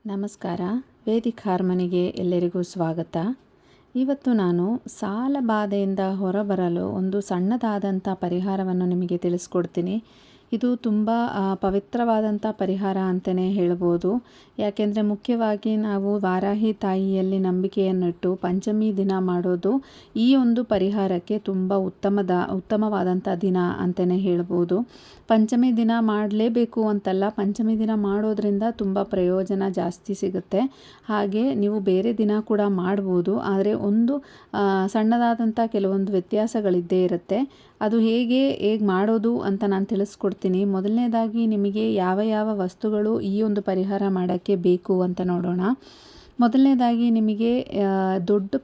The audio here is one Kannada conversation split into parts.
ನಮಸ್ಕಾರ. ವೇದಿಕ್ ಹಾರ್ಮನಿಗೆ ಎಲ್ಲರಿಗೂ ಸ್ವಾಗತ. ಇವತ್ತು ನಾನು ಸಾಲ ಬಾಧೆಯಿಂದ ಹೊರಬರಲು ಒಂದು ಸಣ್ಣದಾದಂಥ ಪರಿಹಾರವನ್ನು ನಿಮಗೆ ತಿಳಿಸ್ಕೊಡ್ತೀನಿ. ಇದು ತುಂಬ ಪವಿತ್ರವಾದಂಥ ಪರಿಹಾರ ಅಂತಲೇ ಹೇಳ್ಬೋದು. ಯಾಕೆಂದರೆ ಮುಖ್ಯವಾಗಿ ನಾವು ವಾರಾಹಿ ತಾಯಿಯಲ್ಲಿ ನಂಬಿಕೆಯನ್ನಿಟ್ಟು ಪಂಚಮಿ ದಿನ ಮಾಡೋದು ಈ ಒಂದು ಪರಿಹಾರಕ್ಕೆ ತುಂಬ ಉತ್ತಮವಾದಂಥ ದಿನ ಅಂತಲೇ ಹೇಳ್ಬೋದು. ಪಂಚಮಿ ದಿನ ಮಾಡಲೇಬೇಕು ಅಂತಲ್ಲ, ಪಂಚಮಿ ದಿನ ಮಾಡೋದ್ರಿಂದ ತುಂಬ ಪ್ರಯೋಜನ ಜಾಸ್ತಿ ಸಿಗುತ್ತೆ. ಹಾಗೆ ನೀವು ಬೇರೆ ದಿನ ಕೂಡ ಮಾಡ್ಬೋದು, ಆದರೆ ಒಂದು ಸಣ್ಣದಾದಂಥ ಕೆಲವೊಂದು ವ್ಯತ್ಯಾಸಗಳಿದ್ದೇ ಇರುತ್ತೆ. ಅದು ಹೇಗೆ ಮಾಡೋದು ಅಂತ ನಾನು ತಿಳಿಸ್ಕೊಡ್ತೀನಿ. ಮೊದಲನೇದಾಗಿ ನಿಮಗೆ ಯಾವ ಯಾವ ವಸ್ತುಗಳು ಈ ಒಂದು ಪರಿಹಾರ ಮಾಡೋಕ್ಕೆ ಬೇಕು ಅಂತ ನೋಡೋಣ. ಮೊದಲನೇದಾಗಿ ನಿಮಗೆ ದೊಡ್ಡ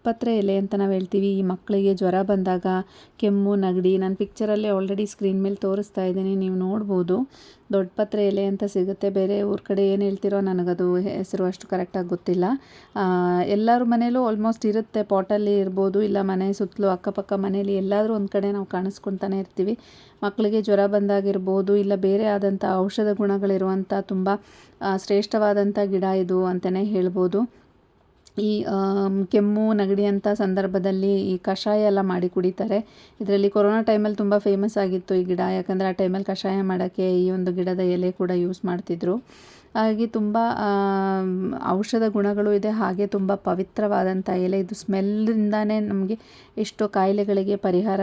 ಪತ್ರೆ ಎಲೆ ಅಂತ ನಾವು ಹೇಳ್ತೀವಿ. ಈ ಮಕ್ಕಳಿಗೆ ಜ್ವರ ಬಂದಾಗ, ಕೆಮ್ಮು, ನೆಗಡಿ, ನಾನು ಪಿಕ್ಚರಲ್ಲಿ ಆಲ್ರೆಡಿ ಸ್ಕ್ರೀನ್ ಮೇಲೆ ತೋರಿಸ್ತಾ ಇದ್ದೀನಿ, ನೀವು ನೋಡ್ಬೋದು. ದೊಡ್ಡ ಪತ್ರೆ ಎಲೆ ಅಂತ ಸಿಗುತ್ತೆ. ಬೇರೆ ಊರ ಕಡೆ ಏನು ಹೇಳ್ತಿರೋ ನನಗದು ಹೆಸರು ಅಷ್ಟು ಕರೆಕ್ಟಾಗಿ ಗೊತ್ತಿಲ್ಲ. ಎಲ್ಲರ ಮನೇಲೂ ಆಲ್ಮೋಸ್ಟ್ ಇರುತ್ತೆ, ಪಾಟಲ್ಲಿ ಇರ್ಬೋದು, ಇಲ್ಲ ಮನೆ ಸುತ್ತಲೂ ಅಕ್ಕಪಕ್ಕ ಮನೇಲಿ ಎಲ್ಲಾದರೂ ಒಂದು ಕಡೆ ನಾವು ಕಾಣಿಸ್ಕೊತಾನೆ ಇರ್ತೀವಿ. ಮಕ್ಕಳಿಗೆ ಜ್ವರ ಬಂದಾಗಿರ್ಬೋದು, ಇಲ್ಲ ಬೇರೆ ಆದಂಥ ಔಷಧ ಗುಣಗಳಿರುವಂಥ ತುಂಬ ಶ್ರೇಷ್ಠವಾದಂಥ ಗಿಡ ಇದು ಅಂತಲೇ ಹೇಳ್ಬೋದು. ಈ ಕೆಮ್ಮು, ನೆಗಡಿ ಅಂಥ ಸಂದರ್ಭದಲ್ಲಿ ಈ ಕಷಾಯ ಎಲ್ಲ ಮಾಡಿ ಕುಡಿತಾರೆ. ಇದರಲ್ಲಿ ಕೊರೋನಾ ಟೈಮಲ್ಲಿ ತುಂಬ ಫೇಮಸ್ ಆಗಿತ್ತು ಈ ಗಿಡ. ಯಾಕಂದರೆ ಆ ಟೈಮಲ್ಲಿ ಕಷಾಯ ಮಾಡೋಕ್ಕೆ ಈ ಒಂದು ಗಿಡದ ಎಲೆ ಕೂಡ ಯೂಸ್ ಮಾಡ್ತಿದ್ರು. ಹಾಗೆ ತುಂಬ ಔಷಧ ಗುಣಗಳು ಇದೆ. ಹಾಗೆ ತುಂಬ ಪವಿತ್ರವಾದಂಥ ಎಲೆ. ಇದು ಸ್ಮೆಲ್ಲಿಂದಾನೇ ನಮಗೆ ಎಷ್ಟೋ ಕಾಯಿಲೆಗಳಿಗೆ ಪರಿಹಾರ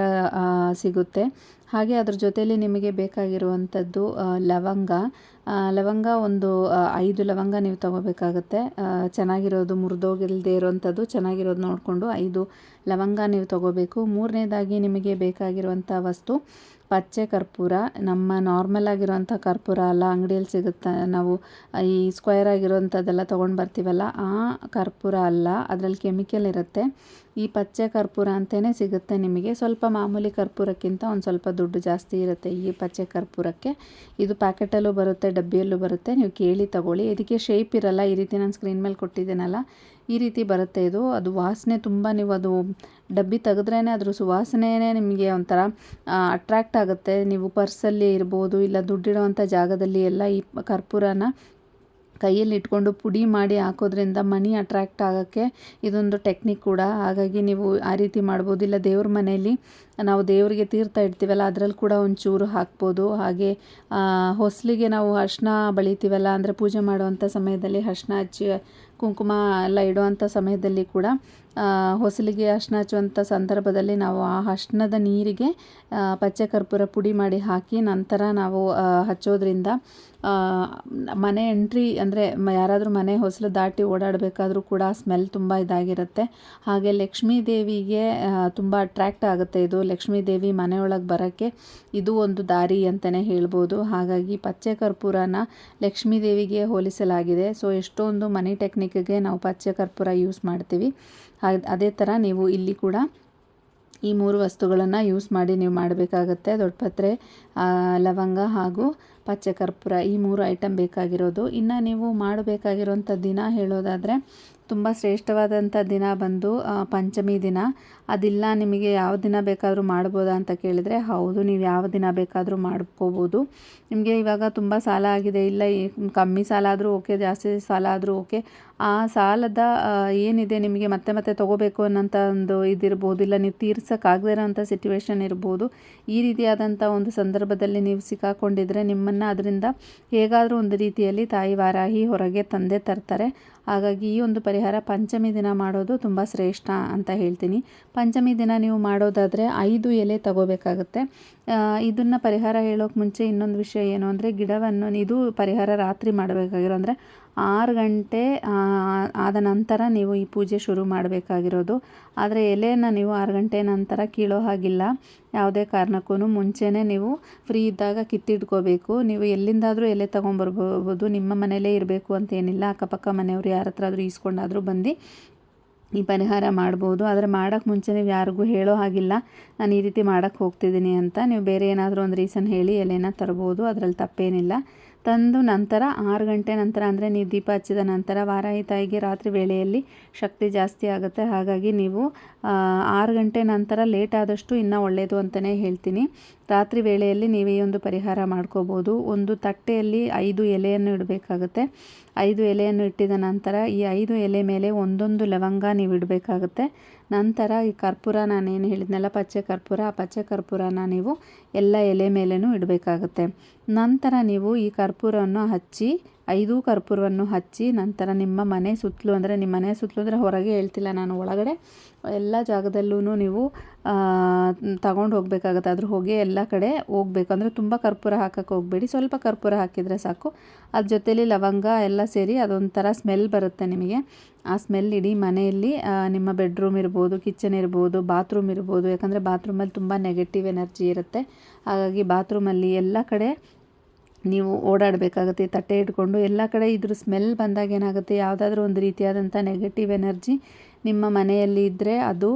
ಸಿಗುತ್ತೆ. ಹಾಗೆ ಅದ್ರ ಜೊತೆಯಲ್ಲಿ ನಿಮಗೆ ಬೇಕಾಗಿರುವಂಥದ್ದು ಲವಂಗ ಒಂದು 5 ಲವಂಗ ನೀವು ತೊಗೋಬೇಕಾಗತ್ತೆ. ಚೆನ್ನಾಗಿರೋದು, ಮುರಿದೋಗಿಲ್ಲದೆ ಇರೋವಂಥದ್ದು ಚೆನ್ನಾಗಿರೋದು ನೋಡಿಕೊಂಡು 5 ಲವಂಗ ನೀವು ತೊಗೋಬೇಕು. ಮೂರನೇದಾಗಿ ನಿಮಗೆ ಬೇಕಾಗಿರುವಂಥ ವಸ್ತು ಪಚ್ಚೆ ಕರ್ಪೂರ. ನಮ್ಮ ನಾರ್ಮಲ್ ಆಗಿರೋವಂಥ ಕರ್ಪೂರ ಅಲ್ಲ, ಅಂಗಡಿಯಲ್ಲಿ ಸಿಗುತ್ತೆ, ನಾವು ಈ ಸ್ಕ್ವೇರ್ ಆಗಿರೋವಂಥದ್ದೆಲ್ಲ ತೊಗೊಂಡು ಬರ್ತೀವಲ್ಲ, ಆ ಕರ್ಪೂರ ಅಲ್ಲ, ಅದರಲ್ಲಿ ಕೆಮಿಕಲ್ ಇರುತ್ತೆ. ಈ ಪಚ್ಚೆ ಕರ್ಪೂರ ಅಂತಲೇ ಸಿಗುತ್ತೆ ನಿಮಗೆ. ಸ್ವಲ್ಪ ಮಾಮೂಲಿ ಕರ್ಪೂರಕ್ಕಿಂತ ಒಂದು ಸ್ವಲ್ಪ ದುಡ್ಡು ಜಾಸ್ತಿ ಇರುತ್ತೆ ಈ ಪಚ್ಚೆ ಕರ್ಪೂರಕ್ಕೆ. ಇದು ಪ್ಯಾಕೆಟಲ್ಲೂ ಬರುತ್ತೆ, ಡಬ್ಬಿಯಲ್ಲೂ ಬರುತ್ತೆ, ನೀವು ಕೇಳಿ ತಗೊಳ್ಳಿ. ಇದಕ್ಕೆ ಶೇಪ್ ಇರಲ್ಲ, ಈ ರೀತಿ ನಾನು ಸ್ಕ್ರೀನ್ ಮೇಲೆ ಕೊಟ್ಟಿದ್ದೀನಲ್ಲ, ಈ ರೀತಿ ಬರುತ್ತೆ ಇದು. ಅದು ವಾಸನೆ ತುಂಬ, ನೀವು ಅದು ಡಬ್ಬಿ ತೆಗೆದ್ರೇ ಅದ್ರ ಸುವಾಸನೆಯೇ ನಿಮಗೆ ಒಂಥರ ಅಟ್ರ್ಯಾಕ್ಟ್ ಆಗುತ್ತೆ. ನೀವು ಪರ್ಸಲ್ಲಿ ಇರ್ಬೋದು, ಇಲ್ಲ ದುಡ್ಡಿಡೋವಂಥ ಜಾಗದಲ್ಲಿ ಎಲ್ಲ ಈ ಕರ್ಪೂರನ ಕೈಯಲ್ಲಿ ಇಟ್ಕೊಂಡು ಪುಡಿ ಮಾಡಿ ಹಾಕೋದ್ರಿಂದ ಮನಿ ಅಟ್ರ್ಯಾಕ್ಟ್ ಆಗೋಕ್ಕೆ ಇದೊಂದು ಟೆಕ್ನಿಕ್ ಕೂಡ. ಹಾಗಾಗಿ ನೀವು ಆ ರೀತಿ ಮಾಡ್ಬೋದು. ಇಲ್ಲ ದೇವ್ರ ಮನೆಯಲ್ಲಿ ನಾವು ದೇವರಿಗೆ ತೀರ್ಥ ಇಡ್ತೀವಲ್ಲ, ಅದರಲ್ಲಿ ಕೂಡ ಒಂಚೂರು ಹಾಕ್ಬೋದು. ಹಾಗೆ ಹೊಸಲಿಗೆ ನಾವು ಅರಿಶಿನ ಬಳಿತೀವಲ್ಲ, ಅಂದರೆ ಪೂಜೆ ಮಾಡುವಂಥ ಸಮಯದಲ್ಲಿ ಅರಿಶಿನ ಹಚ್ಚಿ ಕುಂಕುಮ ಎಲ್ಲ ಇಡುವಂಥ ಸಮಯದಲ್ಲಿ ಕೂಡ ಹೊಸಲಿಗೆ ಅರಿಶಿನ ಹಚ್ಚುವಂಥ ಸಂದರ್ಭದಲ್ಲಿ ನಾವು ಆ ಅರಿಶಿನದ ನೀರಿಗೆ ಪಚ್ಚೆ ಕರ್ಪೂರ ಪುಡಿ ಮಾಡಿ ಹಾಕಿ ನಂತರ ನಾವು ಹಚ್ಚೋದ್ರಿಂದ ಮನೆ ಎಂಟ್ರಿ ಅಂದರೆ ಯಾರಾದರೂ ಮನೆ ಹೊಸಲು ದಾಟಿ ಓಡಾಡಬೇಕಾದ್ರೂ ಕೂಡ ಸ್ಮೆಲ್ ತುಂಬ ಇದಾಗಿರುತ್ತೆ. ಹಾಗೆ ಲಕ್ಷ್ಮೀ ದೇವಿಗೆ ತುಂಬ ಅಟ್ರ್ಯಾಕ್ಟ್ ಆಗುತ್ತೆ ಇದು. ಲಕ್ಷ್ಮೀ ದೇವಿ ಮನೆಯೊಳಗೆ ಬರೋಕ್ಕೆ ಇದು ಒಂದು ದಾರಿ ಅಂತಲೇ ಹೇಳ್ಬೋದು. ಹಾಗಾಗಿ ಪಚ್ಚೆ ಕರ್ಪೂರನ ಲಕ್ಷ್ಮೀ ದೇವಿಗೆ ಹೋಲಿಸಲಾಗಿದೆ. ಸೊ ಎಷ್ಟೊಂದು ಮನಿ ಟೆಕ್ನಿಕ್ಗೆ ನಾವು ಪಚ್ಚೆ ಕರ್ಪೂರ ಯೂಸ್ ಮಾಡ್ತೀವಿ. ಅದೇ ಥರ ನೀವು ಇಲ್ಲಿ ಕೂಡ ಈ 3 ವಸ್ತುಗಳನ್ನು ಯೂಸ್ ಮಾಡಿ ನೀವು ಮಾಡಬೇಕಾಗತ್ತೆ. ದೊಡ್ಡಪತ್ರೆ, ಲವಂಗ ಹಾಗೂ ಪಚ್ಚೆ ಕರ್ಪೂರ, ಈ 3 ಐಟಮ್ ಬೇಕಾಗಿರೋದು. ಇನ್ನು ನೀವು ಮಾಡಬೇಕಾಗಿರೋಂಥ ದಿನ ಹೇಳೋದಾದರೆ ತುಂಬ ಶ್ರೇಷ್ಠವಾದಂಥ ದಿನ ಬಂದು ಪಂಚಮಿ ದಿನ. ಅದಿಲ್ಲ ನಿಮಗೆ ಯಾವ ದಿನ ಬೇಕಾದರೂ ಮಾಡ್ಬೋದಾ ಅಂತ ಕೇಳಿದರೆ, ಹೌದು, ನೀವು ಯಾವ ದಿನ ಬೇಕಾದರೂ ಮಾಡ್ಕೋಬೋದು. ನಿಮಗೆ ಇವಾಗ ತುಂಬ ಸಾಲ ಆಗಿದೆ, ಇಲ್ಲ ಕಮ್ಮಿ ಸಾಲ ಆದರೂ ಓಕೆ, ಜಾಸ್ತಿ ಸಾಲ ಆದರೂ ಓಕೆ, ಆ ಸಾಲದ ಏನಿದೆ ನಿಮಗೆ ಮತ್ತೆ ತೊಗೋಬೇಕು ಅನ್ನೋಂಥ ಒಂದು ಇದಿರ್ಬೋದು, ಇಲ್ಲ ನೀವು ತೀರ್ಸೋಕ್ಕಾಗದೇ ಇರೋಂಥ ಸಿಚುವೇಶನ್ ಇರ್ಬೋದು. ಈ ರೀತಿಯಾದಂಥ ಒಂದು ಸಂದರ್ಭದಲ್ಲಿ ನೀವು ಸಿಕ್ಕಾಕೊಂಡಿದ್ರೆ ನಿಮ್ಮನ್ನು ಅದರಿಂದ ಹೇಗಾದರೂ ಒಂದು ರೀತಿಯಲ್ಲಿ ತಾಯಿ ವಾರಾಹಿ ಹೊರಗೆ ತಂದೆ ತರ್ತಾರೆ. ಹಾಗಾಗಿ ಈ ಒಂದು ಪರಿಹಾರ ಪಂಚಮಿ ದಿನ ಮಾಡೋದು ತುಂಬ ಶ್ರೇಷ್ಠ ಅಂತ ಹೇಳ್ತೀನಿ. ಪಂಚಮಿ ದಿನ ನೀವು ಮಾಡೋದಾದರೆ 5 ಎಲೆ ತಗೋಬೇಕಾಗುತ್ತೆ. ಇದನ್ನು ಪರಿಹಾರ ಹೇಳೋಕ್ಕೆ ಮುಂಚೆ ಇನ್ನೊಂದು ವಿಷಯ ಏನು ಅಂದರೆ, ಗಿಡವನ್ನು ಇದು ಪರಿಹಾರ ರಾತ್ರಿ ಮಾಡಬೇಕಾಗಿರೋ, ಅಂದರೆ 6 ಗಂಟೆ ಆದ ನಂತರ ನೀವು ಈ ಪೂಜೆ ಶುರು ಮಾಡಬೇಕಾಗಿರೋದು. ಆದರೆ ಎಲೆಯನ್ನು ನೀವು 6 ಗಂಟೆ ನಂತರ ಕೀಳೋ ಹಾಗಿಲ್ಲ. ಯಾವುದೇ ಕಾರಣಕ್ಕೂ ಮುಂಚೆನೇ ನೀವು ಫ್ರೀ ಇದ್ದಾಗ ಕಿತ್ತಿಟ್ಕೋಬೇಕು. ನೀವು ಎಲ್ಲಿಂದಾದರೂ ಎಲೆ ತೊಗೊಂಬರ್ಬೋದು, ನಿಮ್ಮ ಮನೆಯಲ್ಲೇ ಇರಬೇಕು ಅಂತೇನಿಲ್ಲ. ಅಕ್ಕಪಕ್ಕ ಮನೆಯವರು ಯಾರ ಹತ್ರ ಆದರೂ ಈಸ್ಕೊಂಡಾದರೂ ಬಂದು ಈ ಪರಿಹಾರ ಮಾಡ್ಬೋದು. ಆದರೆ ಮಾಡೋಕ್ಕೆ ಮುಂಚೆ ನೀವು ಯಾರಿಗೂ ಹೇಳೋ ಹಾಗಿಲ್ಲ, ನಾನು ಈ ರೀತಿ ಮಾಡೋಕ್ಕೆ ಹೋಗ್ತಿದ್ದೀನಿ ಅಂತ. ನೀವು ಬೇರೆ ಏನಾದರೂ ಒಂದು ರೀಸನ್ ಹೇಳಿ ಎಲೆನ ತರ್ಬೋದು, ಅದರಲ್ಲಿ ತಪ್ಪೇನಿಲ್ಲ. ತಂದು ನಂತರ 6 ಗಂಟೆ ನಂತರ, ಅಂದರೆ ನೀವು ದೀಪ ಹಚ್ಚಿದ ನಂತರ, ವಾರಾಹಿ ತಾಯಿಗೆ ರಾತ್ರಿ ವೇಳೆಯಲ್ಲಿ ಶಕ್ತಿ ಜಾಸ್ತಿ ಆಗುತ್ತೆ. ಹಾಗಾಗಿ ನೀವು 6 ಗಂಟೆ ನಂತರ ಲೇಟ್ ಆದಷ್ಟು ಇನ್ನೂ ಒಳ್ಳೆಯದು ಅಂತಲೇ ಹೇಳ್ತೀನಿ. ರಾತ್ರಿ ವೇಳೆಯಲ್ಲಿ ನೀವು ಈ ಒಂದು ಪರಿಹಾರ ಮಾಡ್ಕೋಬೋದು. ಒಂದು ತಟ್ಟೆಯಲ್ಲಿ 5 ಎಲೆಯನ್ನು ಇಡಬೇಕಾಗುತ್ತೆ. 5 ಎಲೆಯನ್ನು ಇಟ್ಟಿದ ನಂತರ ಈ 5 ಎಲೆ ಮೇಲೆ ಒಂದೊಂದು ಲವಂಗ ನೀವು ಇಡಬೇಕಾಗುತ್ತೆ. ನಂತರ ಈ ಕರ್ಪೂರ ನಾನೇನು ಹೇಳಿದ್ನಲ್ಲ ಪಚ್ಚೆ ಕರ್ಪೂರ, ಆ ಪಚ್ಚೆ ಕರ್ಪೂರನ ನೀವು ಎಲ್ಲ ಎಲೆ ಮೇಲೇನೂ ಇಡಬೇಕಾಗುತ್ತೆ. ನಂತರ ನೀವು ಈ ಕರ್ಪೂರವನ್ನು ಹಚ್ಚಿ 5 ಕರ್ಪೂರವನ್ನು ಹಚ್ಚಿ ನಂತರ ನಿಮ್ಮ ಮನೆ ಸುತ್ತಲೂ, ಅಂದರೆ ನಿಮ್ಮ ಮನೆ ಸುತ್ತಲೂ ಅಂದರೆ ಹೊರಗೆ ಹೇಳ್ತಿಲ್ಲ ನಾನು, ಒಳಗಡೆ ಎಲ್ಲ ಜಾಗದಲ್ಲೂ ನೀವು ತಗೊಂಡು ಹೋಗಬೇಕಾಗತ್ತೆ. ಅದ್ರ ಹೊಗೆ ಎಲ್ಲ ಕಡೆ ಹೋಗ್ಬೇಕು. ಅಂದರೆ ತುಂಬ ಕರ್ಪೂರ ಹಾಕಕ್ಕೆ ಹೋಗಬೇಡಿ, ಸ್ವಲ್ಪ ಕರ್ಪೂರ ಹಾಕಿದರೆ ಸಾಕು. ಅದ್ರ ಜೊತೆಲಿ ಲವಂಗ ಎಲ್ಲ ಸೇರಿ ಅದೊಂಥರ ಸ್ಮೆಲ್ ಬರುತ್ತೆ ನಿಮಗೆ. ಆ ಸ್ಮೆಲ್ ಇಡೀ ಮನೆಯಲ್ಲಿ, ನಿಮ್ಮ ಬೆಡ್ರೂಮ್ ಇರ್ಬೋದು, ಕಿಚನ್ ಇರ್ಬೋದು, ಬಾತ್ರೂಮ್ ಇರ್ಬೋದು. ಯಾಕಂದರೆ ಬಾತ್ರೂಮಲ್ಲಿ ತುಂಬ ನೆಗೆಟಿವ್ ಎನರ್ಜಿ ಇರುತ್ತೆ. ಹಾಗಾಗಿ ಬಾತ್ರೂಮಲ್ಲಿ ಎಲ್ಲ ಕಡೆ ನೀವು ಓಡಾಡಬೇಕಾಗುತ್ತೆ ತಟ್ಟೆ ಇಟ್ಕೊಂಡು. ಎಲ್ಲ ಕಡೆ ಇದ್ರ ಸ್ಮೆಲ್ ಬಂದಾಗ ಏನಾಗುತ್ತೆ, ಯಾವುದಾದ್ರೂ ಒಂದು ರೀತಿಯಾದಂಥ ನೆಗೆಟಿವ್ ಎನರ್ಜಿ ನಿಮ್ಮ ಮನೆಯಲ್ಲಿ ಇದ್ದರೆ ಅದು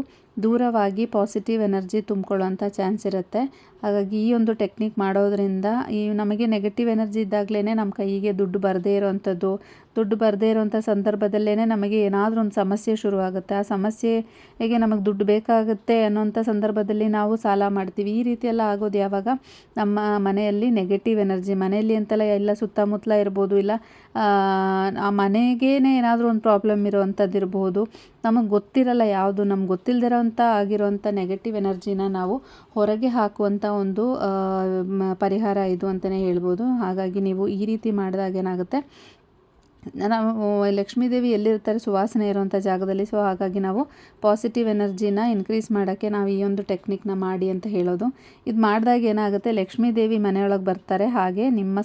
ದೂರವಾಗಿ ಪಾಸಿಟಿವ್ ಎನರ್ಜಿ ತುಂಬಿಕೊಳ್ಳುವಂಥ ಚಾನ್ಸ್ ಇರುತ್ತೆ. ಹಾಗಾಗಿ ಈ ಒಂದು ಟೆಕ್ನಿಕ್ ಮಾಡೋದ್ರಿಂದ ಈ ನಮಗೆ ನೆಗೆಟಿವ್ ಎನರ್ಜಿ ಇದ್ದಾಗಲೇ ನಮ್ಮ ಕೈಗೆ ದುಡ್ಡು ಬರದೇ ಇರೋವಂಥದ್ದು, ದುಡ್ಡು ಬರದೇ ಇರೋವಂಥ ಸಂದರ್ಭದಲ್ಲೇ ನಮಗೆ ಏನಾದರೂ ಒಂದು ಸಮಸ್ಯೆ ಶುರುವಾಗುತ್ತೆ. ಆ ಸಮಸ್ಯೆಗೆ ನಮಗೆ ದುಡ್ಡು ಬೇಕಾಗುತ್ತೆ ಅನ್ನೋಂಥ ಸಂದರ್ಭದಲ್ಲಿ ನಾವು ಸಾಲ ಮಾಡ್ತೀವಿ. ಈ ರೀತಿ ಎಲ್ಲ ಆಗೋದು ಯಾವಾಗ, ನಮ್ಮ ಮನೆಯಲ್ಲಿ ನೆಗೆಟಿವ್ ಎನರ್ಜಿ, ಮನೆಯಲ್ಲಿ ಅಂತಲ್ಲ ಎಲ್ಲ ಸುತ್ತಮುತ್ತಲ ಇರ್ಬೋದು, ಇಲ್ಲ ಆ ಮನೆಗೇ ಏನಾದರೂ ಒಂದು ಪ್ರಾಬ್ಲಮ್ ಇರೋವಂಥದ್ದು ಇರ್ಬೋದು. ನಮಗೆ ಗೊತ್ತಿರಲ್ಲ ಯಾವುದು, ನಮ್ಗೆ ಗೊತ್ತಿಲ್ಲದಿರೋಂಥ ಆಗಿರೋಂಥ ನೆಗೆಟಿವ್ ಎನರ್ಜಿನ ನಾವು ಹೊರಗೆ ಹಾಕುವಂಥ ಒಂದು ಪರಿಹಾರ ಇದು ಅಂತಲೇ ಹೇಳ್ಬೋದು. ಹಾಗಾಗಿ ನೀವು ಈ ರೀತಿ ಮಾಡಿದಾಗ ಏನಾಗುತ್ತೆ, ನಾವು ಲಕ್ಷ್ಮೀದೇವಿ ಎಲ್ಲಿರ್ತಾರೆ, ಸುವಾಸನೆ ಇರುವಂಥ ಜಾಗದಲ್ಲಿ. ಸೊ ಹಾಗಾಗಿ ನಾವು ಪಾಸಿಟಿವ್ ಎನರ್ಜಿನ ಇನ್ಕ್ರೀಸ್ ಮಾಡೋಕ್ಕೆ ನಾವು ಈ ಒಂದು ಟೆಕ್ನಿಕ್ನ ಮಾಡಿ ಅಂತ ಹೇಳೋದು. ಇದು ಮಾಡಿದಾಗ ಏನಾಗುತ್ತೆ, ಲಕ್ಷ್ಮೀದೇವಿ ಮನೆಯೊಳಗೆ ಬರ್ತಾರೆ. ಹಾಗೆ ನಿಮ್ಮ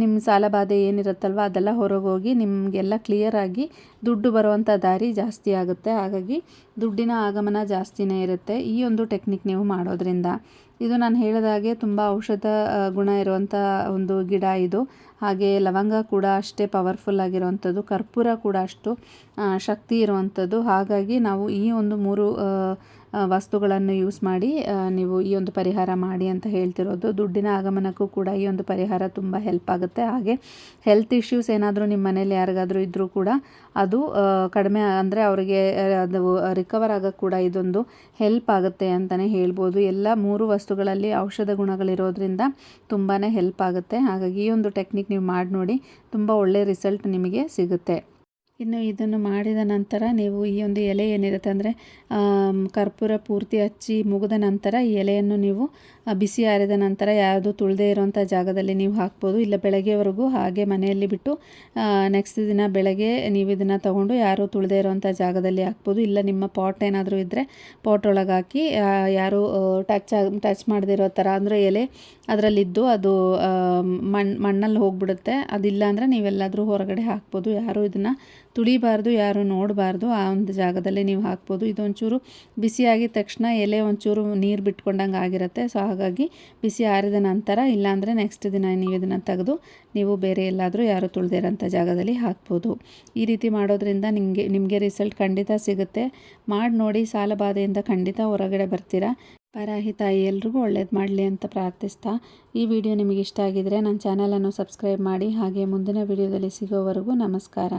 ನಿಮ್ಮ ಸಾಲ ಬಾಧೆ ಏನಿರುತ್ತಲ್ವ ಅದೆಲ್ಲ ಹೊರಗೋಗಿ ನಿಮಗೆಲ್ಲ ಕ್ಲಿಯರಾಗಿ ದುಡ್ಡು ಬರುವಂಥ ದಾರಿ ಜಾಸ್ತಿ ಆಗುತ್ತೆ. ಹಾಗಾಗಿ ದುಡ್ಡಿನ ಆಗಮನ ಜಾಸ್ತಿನೇ ಇರುತ್ತೆ ಈ ಒಂದು ಟೆಕ್ನಿಕ್ ನೀವು ಮಾಡೋದ್ರಿಂದ. ಇದು ನಾನು ಹೇಳಿದಾಗೆ ತುಂಬ ಔಷಧ ಗುಣ ಇರುವಂಥ ಒಂದು ಗಿಡ ಇದು. ಹಾಗೆ ಲವಂಗ ಕೂಡ ಅಷ್ಟೇ ಪವರ್ಫುಲ್ ಆಗಿರುವಂಥದ್ದು, ಕರ್ಪೂರ ಕೂಡ ಅಷ್ಟು ಶಕ್ತಿ ಇರುವಂಥದ್ದು. ಹಾಗಾಗಿ ನಾವು ಈ ಒಂದು 3 ವಸ್ತುಗಳನ್ನು ಯೂಸ್ ಮಾಡಿ ನೀವು ಈ ಒಂದು ಪರಿಹಾರ ಮಾಡಿ ಅಂತ ಹೇಳ್ತಿರೋದು. ದುಡ್ಡಿನ ಆಗಮನಕ್ಕೂ ಕೂಡ ಈ ಒಂದು ಪರಿಹಾರ ತುಂಬ ಹೆಲ್ಪ್ ಆಗುತ್ತೆ. ಹಾಗೆ ಹೆಲ್ತ್ ಇಶ್ಯೂಸ್ ಏನಾದರೂ ನಿಮ್ಮ ಮನೇಲಿ ಯಾರಿಗಾದರೂ ಇದ್ದರೂ ಕೂಡ ಅದು ಕಡಿಮೆ, ಅಂದರೆ ಅವರಿಗೆ ಅದು ರಿಕವರ್ ಆಗೋಕ್ಕೆ ಕೂಡ ಇದೊಂದು ಹೆಲ್ಪ್ ಆಗುತ್ತೆ ಅಂತಲೇ ಹೇಳ್ಬೋದು. ಎಲ್ಲ 3 ವಸ್ತುಗಳಲ್ಲಿ ಔಷಧ ಗುಣಗಳಿರೋದ್ರಿಂದ ತುಂಬಾ ಹೆಲ್ಪ್ ಆಗುತ್ತೆ. ಹಾಗಾಗಿ ಈ ಒಂದು ಟೆಕ್ನಿಕ್ ನೀವು ಮಾಡಿ ನೋಡಿ, ತುಂಬ ಒಳ್ಳೆಯ ರಿಸಲ್ಟ್ ನಿಮಗೆ ಸಿಗುತ್ತೆ. ಇನ್ನು ಇದನ್ನು ಮಾಡಿದ ನಂತರ ನೀವು ಈ ಒಂದು ಎಲೆ ಏನಿರುತ್ತೆ, ಅಂದರೆ ಕರ್ಪೂರ ಪೂರ್ತಿ ಹಚ್ಚಿ ಮುಗಿದ ನಂತರ ಈ ಎಲೆಯನ್ನು ನೀವು ಬಿಸಿ ಆರಿದ ನಂತರ ಯಾವುದು ತುಳದೇ ಇರೋವಂಥ ಜಾಗದಲ್ಲಿ ನೀವು ಹಾಕ್ಬೋದು. ಇಲ್ಲ ಬೆಳಗ್ಗೆವರೆಗೂ ಹಾಗೆ ಮನೆಯಲ್ಲಿ ಬಿಟ್ಟು ನೆಕ್ಸ್ಟ್ ದಿನ ಬೆಳಗ್ಗೆ ನೀವು ಇದನ್ನು ತೊಗೊಂಡು ಯಾರು ತುಳದೇ ಇರೋವಂಥ ಜಾಗದಲ್ಲಿ ಹಾಕ್ಬೋದು. ಇಲ್ಲ ನಿಮ್ಮ ಪಾಟ್ ಏನಾದರೂ ಇದ್ದರೆ ಪಾಟ್ ಒಳಗೆ ಹಾಕಿ ಯಾರು ಟಚ್ ಮಾಡದೇ ಇರೋ ಥರ, ಅಂದರೆ ಎಲೆ ಅದರಲ್ಲಿದ್ದು ಅದು ಮಣ್ಣಲ್ಲಿ ಹೋಗಿಬಿಡುತ್ತೆ. ಅದಿಲ್ಲ ಅಂದರೆ ನೀವೆಲ್ಲಾದರೂ ಹೊರಗಡೆ ಹಾಕ್ಬೋದು. ಯಾರು ಇದನ್ನು ತುಳಿಬಾರ್ದು, ಯಾರು ನೋಡಬಾರ್ದು, ಆ ಒಂದು ಜಾಗದಲ್ಲಿ ನೀವು ಹಾಕ್ಬೋದು. ಇದೊಂಚೂರು ಬಿಸಿ ಆಗಿದ ತಕ್ಷಣ ಎಲೆ ಒಂಚೂರು ನೀರು ಬಿಟ್ಕೊಂಡಂಗೆ ಆಗಿರುತ್ತೆ. ಸೊ ಹಾಗಾಗಿ ಬಿಸಿ ಆರಿದ ನಂತರ, ಇಲ್ಲಾಂದರೆ ನೆಕ್ಸ್ಟ್ ದಿನ ನೀವು ಇದನ್ನು ತೆಗೆದು ನೀವು ಬೇರೆ ಎಲ್ಲಾದರೂ ಯಾರು ತುಳಿದಿರೋಂಥ ಜಾಗದಲ್ಲಿ ಹಾಕ್ಬೋದು. ಈ ರೀತಿ ಮಾಡೋದ್ರಿಂದ ನಿಮಗೆ ರಿಸಲ್ಟ್ ಖಂಡಿತ ಸಿಗುತ್ತೆ. ಮಾಡಿ ನೋಡಿ, ಸಾಲ ಬಾಧೆಯಿಂದ ಖಂಡಿತ ಹೊರಗಡೆ ಬರ್ತೀರಾ. ಪರಾಹಿ ತಾಯಿ ಎಲ್ರಿಗೂ ಒಳ್ಳೇದು ಮಾಡಲಿ ಅಂತ ಪ್ರಾರ್ಥಿಸ್ತಾ, ಈ ವಿಡಿಯೋ ನಿಮಗೆ ಇಷ್ಟ ಆಗಿದರೆ ನನ್ನ ಚಾನಲನ್ನು ಸಬ್ಸ್ಕ್ರೈಬ್ ಮಾಡಿ. ಹಾಗೆ ಮುಂದಿನ ವಿಡಿಯೋದಲ್ಲಿ ಸಿಗೋವರೆಗೂ ನಮಸ್ಕಾರ.